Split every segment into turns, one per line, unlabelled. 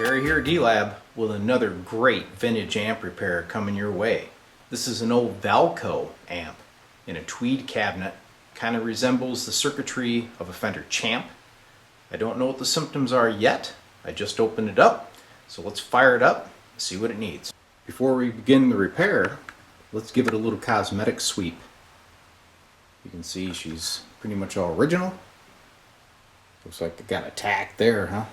Terry here at D-Lab with another great vintage amp repair coming your way. This is an old Valco amp in a tweed cabinet. Kind of resembles the circuitry of a Fender Champ. I don't know what the symptoms are yet. I just opened it up. So let's fire it up and see what it needs. Before we begin the repair, let's give it a little cosmetic sweep. You can see she's pretty much all original. Looks like it got a tack there, huh?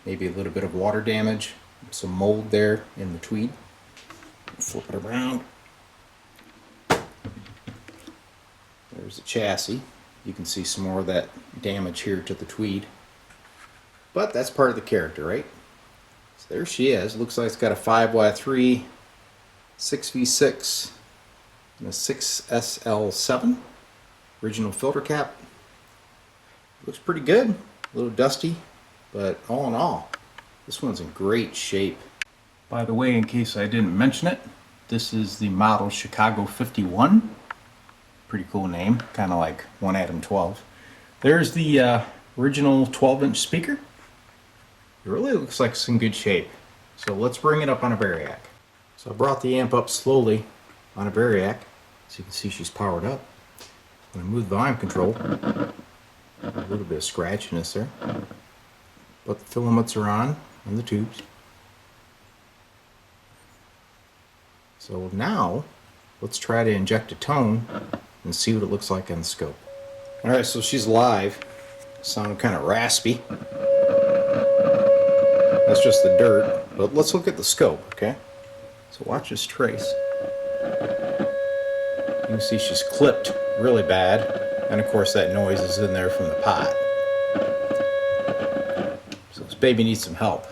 Maybe a little bit of water damage, some mold there in the tweed. Flip it around. There's the chassis. You can see some more of that damage here to the tweed. But that's part of the character, right? So there she is. Looks like it's got a 5Y3, 6V6, and a 6SL7. Original filter cap. Looks pretty good. A little dusty. But all in all, this one's in great shape. By the way, in case I didn't mention it, this is the model Chicago 51. Pretty cool name, kind of like one Atom 12. There's the original 12-inch speaker. It really looks like it's in good shape. So let's bring it up on a Variac. So I brought the amp up slowly on a Variac. So you can see she's powered up. I'm going to move the volume control. A little bit of scratchiness there. But the filaments are on the tubes. So now let's try to inject a tone and see what it looks like on the scope. Alright, so she's live. Sounded kind of raspy. That's just the dirt. But let's look at the scope, okay? So watch this trace. You can see she's clipped really bad. And of course that noise is in there from the pot. This baby needs some help.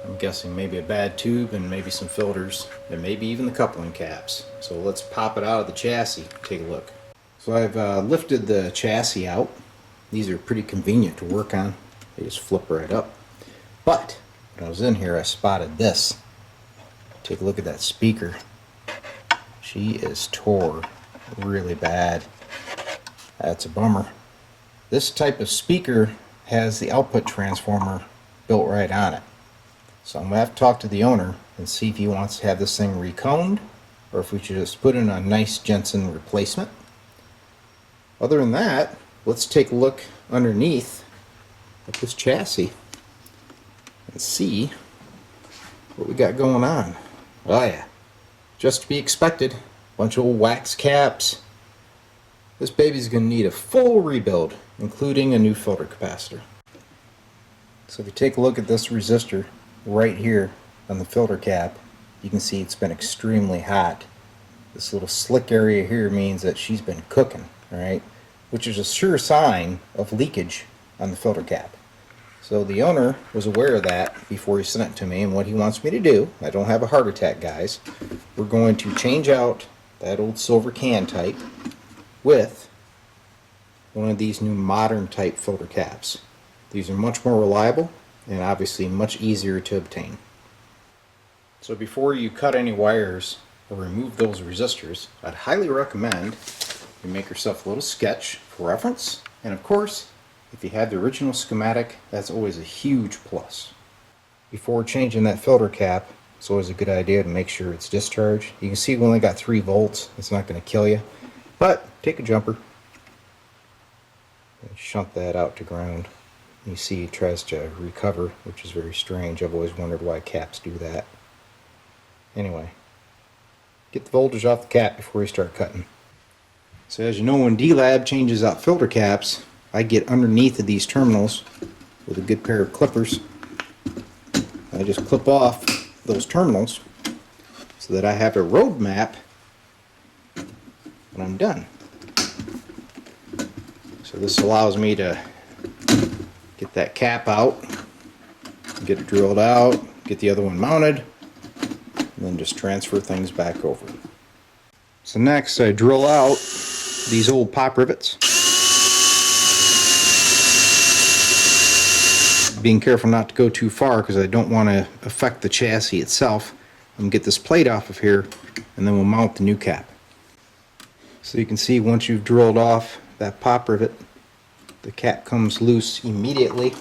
I'm guessing maybe a bad tube and maybe some filters and maybe even the coupling caps. So let's pop it out of the chassis, take a look. So I've lifted the chassis out. These are pretty convenient to work on. They just flip right up. But when I was in here I spotted this. Take a look at that speaker. She is tore really bad. That's a bummer. This type of speaker has the output transformer built right on it. So I'm going to have to talk to the owner and see if he wants to have this thing reconed or if we should just put in a nice Jensen replacement. Other than that, let's take a look underneath at this chassis and see what we got going on. Oh yeah, just to be expected. Bunch of old wax caps. This baby's going to need a full rebuild, including a new filter capacitor. So if you take a look at this resistor right here on the filter cap, you can see it's been extremely hot. This little slick area here means that she's been cooking, alright? Which is a sure sign of leakage on the filter cap. So the owner was aware of that before he sent it to me, and what he wants me to do, I don't have a heart attack guys, we're going to change out that old silver can type with one of these new modern type filter caps. These are much more reliable and obviously much easier to obtain. So before you cut any wires or remove those resistors, I'd highly recommend you make yourself a little sketch for reference, and of course if you have the original schematic, that's always a huge plus. Before changing that filter cap, it's always a good idea to make sure it's discharged. You can see we only got 3 volts. It's not going to kill you. But take a jumper and shunt that out to ground. You see it tries to recover, which is very strange. I've always wondered why caps do that. Anyway, get the voltage off the cap before you start cutting. So as you know, when D-Lab changes out filter caps, I get underneath of these terminals with a good pair of clippers. I just clip off those terminals so that I have a road map when I'm done. So this allows me to get that cap out, get it drilled out, get the other one mounted, and then just transfer things back over. So next I drill out these old pop rivets. Being careful not to go too far because I don't want to affect the chassis itself. I'm going to get this plate off of here and then we'll mount the new cap. So you can see once you've drilled off that pop rivet, the cap comes loose immediately.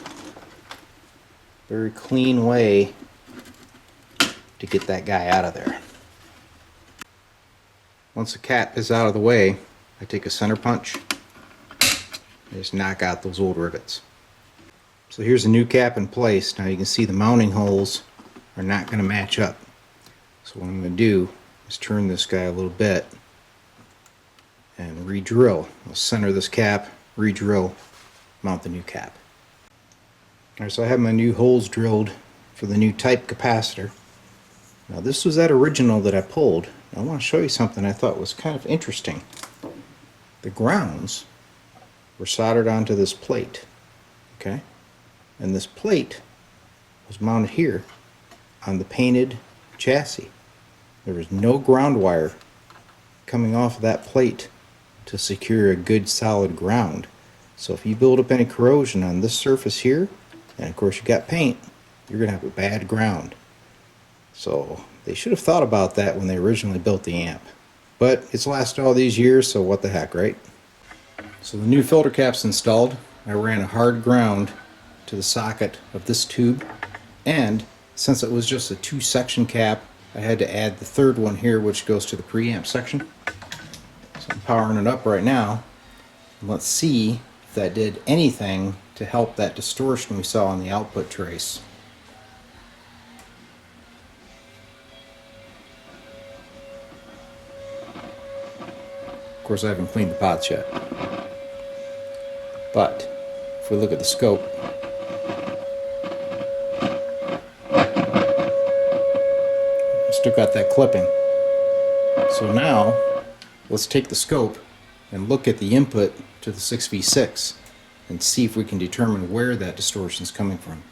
Very clean way to get that guy out of there. Once the cap is out of the way, I take a center punch and just knock out those old rivets. So here's a new cap in place. Now you can see the mounting holes are not going to match up. So what I'm going to do is turn this guy a little bit and re-drill. I'll center this cap, re-drill, mount the new cap. Alright, so I have my new holes drilled for the new type capacitor. Now this was that original that I pulled. I want to show you something I thought was kind of interesting. The grounds were soldered onto this plate, okay? And this plate was mounted here on the painted chassis. There was no ground wire coming off of that plate to secure a good solid ground. So if you build up any corrosion on this surface here, and of course you got paint, you're going to have a bad ground. So they should have thought about that when they originally built the amp. But it's lasted all these years, so what the heck, right? So the new filter cap's installed. I ran a hard ground to the socket of this tube, and since it was just a 2-section cap, I had to add the third one here, which goes to the preamp section. So I'm powering it up right now. Let's see if that did anything to help that distortion we saw on the output trace. Of course, I haven't cleaned the pots yet. But if we look at the scope, still got that clipping. So now let's take the scope and look at the input to the 6v6 and see if we can determine where that distortion is coming from.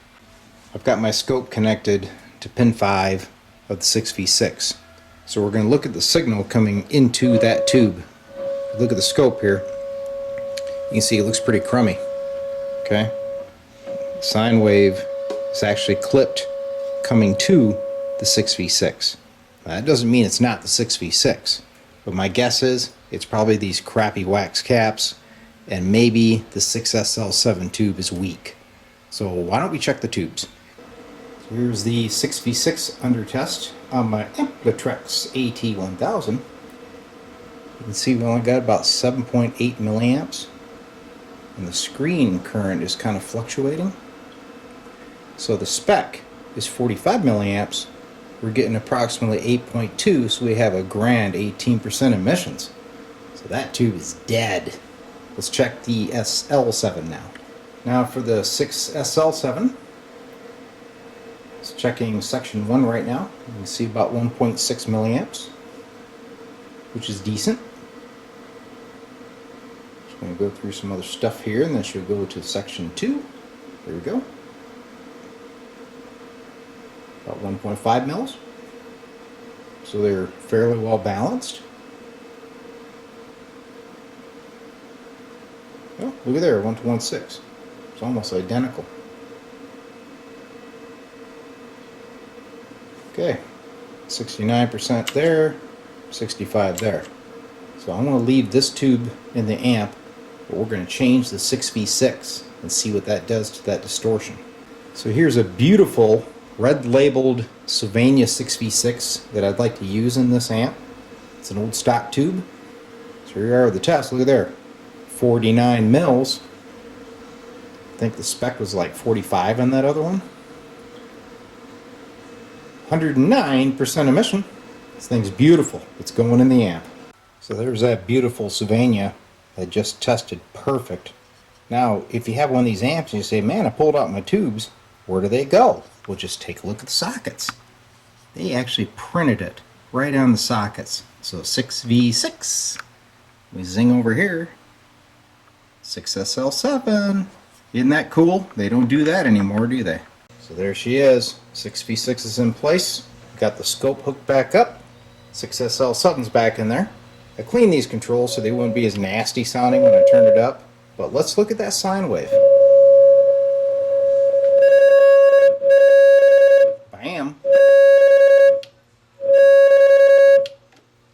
I've got my scope connected to pin 5 of the 6v6. So we're going to look at the signal coming into that tube. Look at the scope here. You can see it looks pretty crummy. Okay? Sine wave is actually clipped coming to the 6v6. Now, that doesn't mean it's not the 6v6, but my guess is it's probably these crappy wax caps, and maybe the 6SL7 tube is weak. So why don't we check the tubes? So here's the 6v6 under test on my Amplitrex AT1000. You can see we only got about 7.8 milliamps, and the screen current is kind of fluctuating. So the spec is 45 milliamps. We're getting approximately 8.2, so we have a grand 18% emissions. So that tube is dead. Let's check the SL7 now. Now for the 6SL7, it's checking section 1 right now. You can see about 1.6 milliamps, which is decent. Just going to go through some other stuff here, and then she'll go to section 2. There we go. About 1.5 mils. So they're fairly well balanced. Oh, look at there, 1 to 1.6. It's almost identical. Okay, 69% there, 65 there. So I'm going to leave this tube in the amp, but we're going to change the 6v6 and see what that does to that distortion. So here's a beautiful red labeled Sylvania 6v6 that I'd like to use in this amp. It's an old stock tube. So here we are with the test. Look at there, 49 mils. I think the spec was like 45 on that other one. 109% emission. This thing's beautiful. It's going in the amp. So there's that beautiful Sylvania that just tested perfect. Now, if you have one of these amps and you say, man, I pulled out my tubes, where do they go? We'll just take a look at the sockets. They actually printed it right on the sockets. So 6v6. We zing over here. 6SL7. Isn't that cool? They don't do that anymore, do they? So there she is. 6v6 is in place. Got the scope hooked back up. 6SL7's back in there. I cleaned these controls so they wouldn't be as nasty sounding when I turned it up. But let's look at that sine wave. Bam.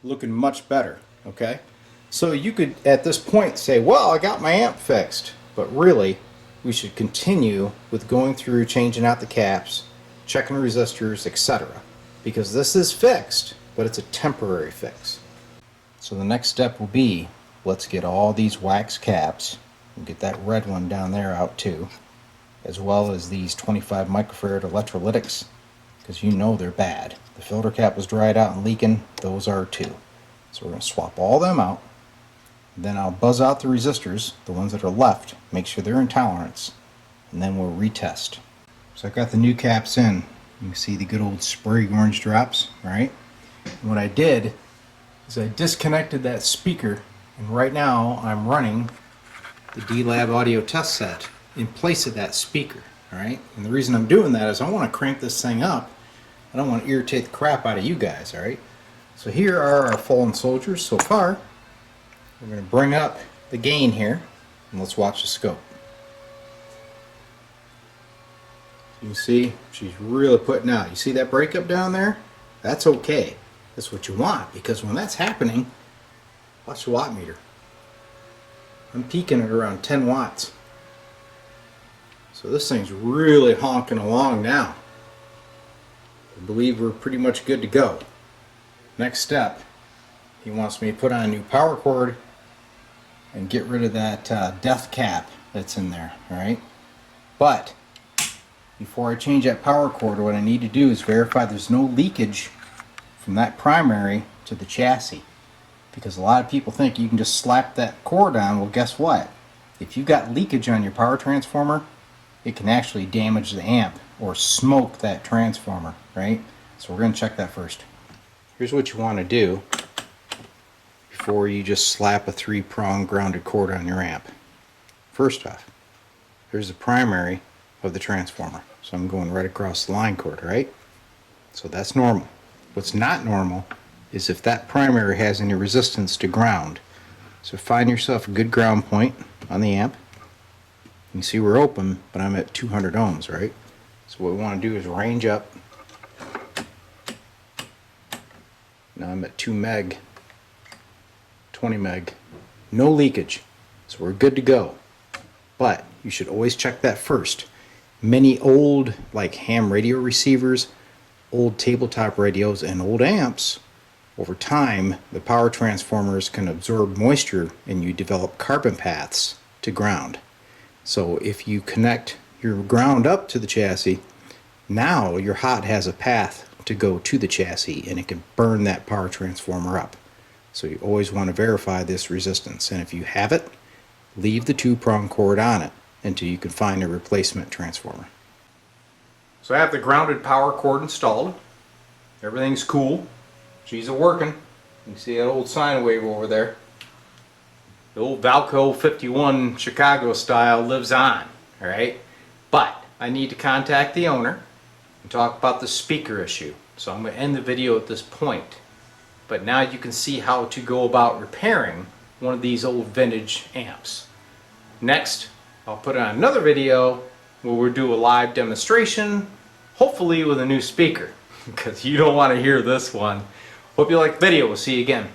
Looking much better, okay? So you could, at this point, say, well, I got my amp fixed. But really, we should continue with going through, changing out the caps, checking the resistors, etc. Because this is fixed, but it's a temporary fix. So the next step will be, let's get all these wax caps, and get that red one down there out too, as well as these 25 microfarad electrolytics, because you know they're bad. The filter cap was dried out and leaking, those are too. So we're going to swap all them out. Then I'll buzz out the resistors, the ones that are left, make sure they're in tolerance, and then we'll retest. So I've got the new caps in. You can see the good old Sprague orange drops, right? And what I did is I disconnected that speaker, and right now I'm running the D-Lab audio test set in place of that speaker, alright? And the reason I'm doing that is I want to crank this thing up. I don't want to irritate the crap out of you guys, alright? So here are our fallen soldiers so far. We're going to bring up the gain here, and let's watch the scope. You can see she's really putting out. You see that breakup down there? That's okay. That's what you want, because when that's happening, watch the watt meter. I'm peaking at around 10 watts. So this thing's really honking along now. I believe we're pretty much good to go. Next step, he wants me to put on a new power cord and get rid of that death cap that's in there, alright? But before I change that power cord, what I need to do is verify there's no leakage from that primary to the chassis. Because a lot of people think you can just slap that cord on. Well, guess what? If you got leakage on your power transformer, it can actually damage the amp or smoke that transformer, right? So we're going to check that first. Here's what you want to do before you just slap a 3-prong grounded cord on your amp. First off, here's the primary of the transformer. So I'm going right across the line cord, right? So that's normal. What's not normal is if that primary has any resistance to ground. So find yourself a good ground point on the amp. You can see we're open, but I'm at 200 ohms, right? So what we want to do is range up. Now I'm at 2 meg, 20 meg, no leakage. So we're good to go. But you should always check that first. Many old, like ham radio receivers, old tabletop radios, and old amps, over time, the power transformers can absorb moisture and you develop carbon paths to ground. So if you connect your ground up to the chassis, now your hot has a path to go to the chassis and it can burn that power transformer up. So you always want to verify this resistance, and if you have it, leave the 2-prong cord on it until you can find a replacement transformer. So I have the grounded power cord installed. Everything's cool. She's working. You can see that old sine wave over there. The old Valco 51 Chicago style lives on, alright? But I need to contact the owner and talk about the speaker issue. So I'm going to end the video at this point. But now you can see how to go about repairing one of these old vintage amps. Next, I'll put on another video where we'll do a live demonstration, hopefully with a new speaker, because you don't want to hear this one. Hope you like the video. We'll see you again.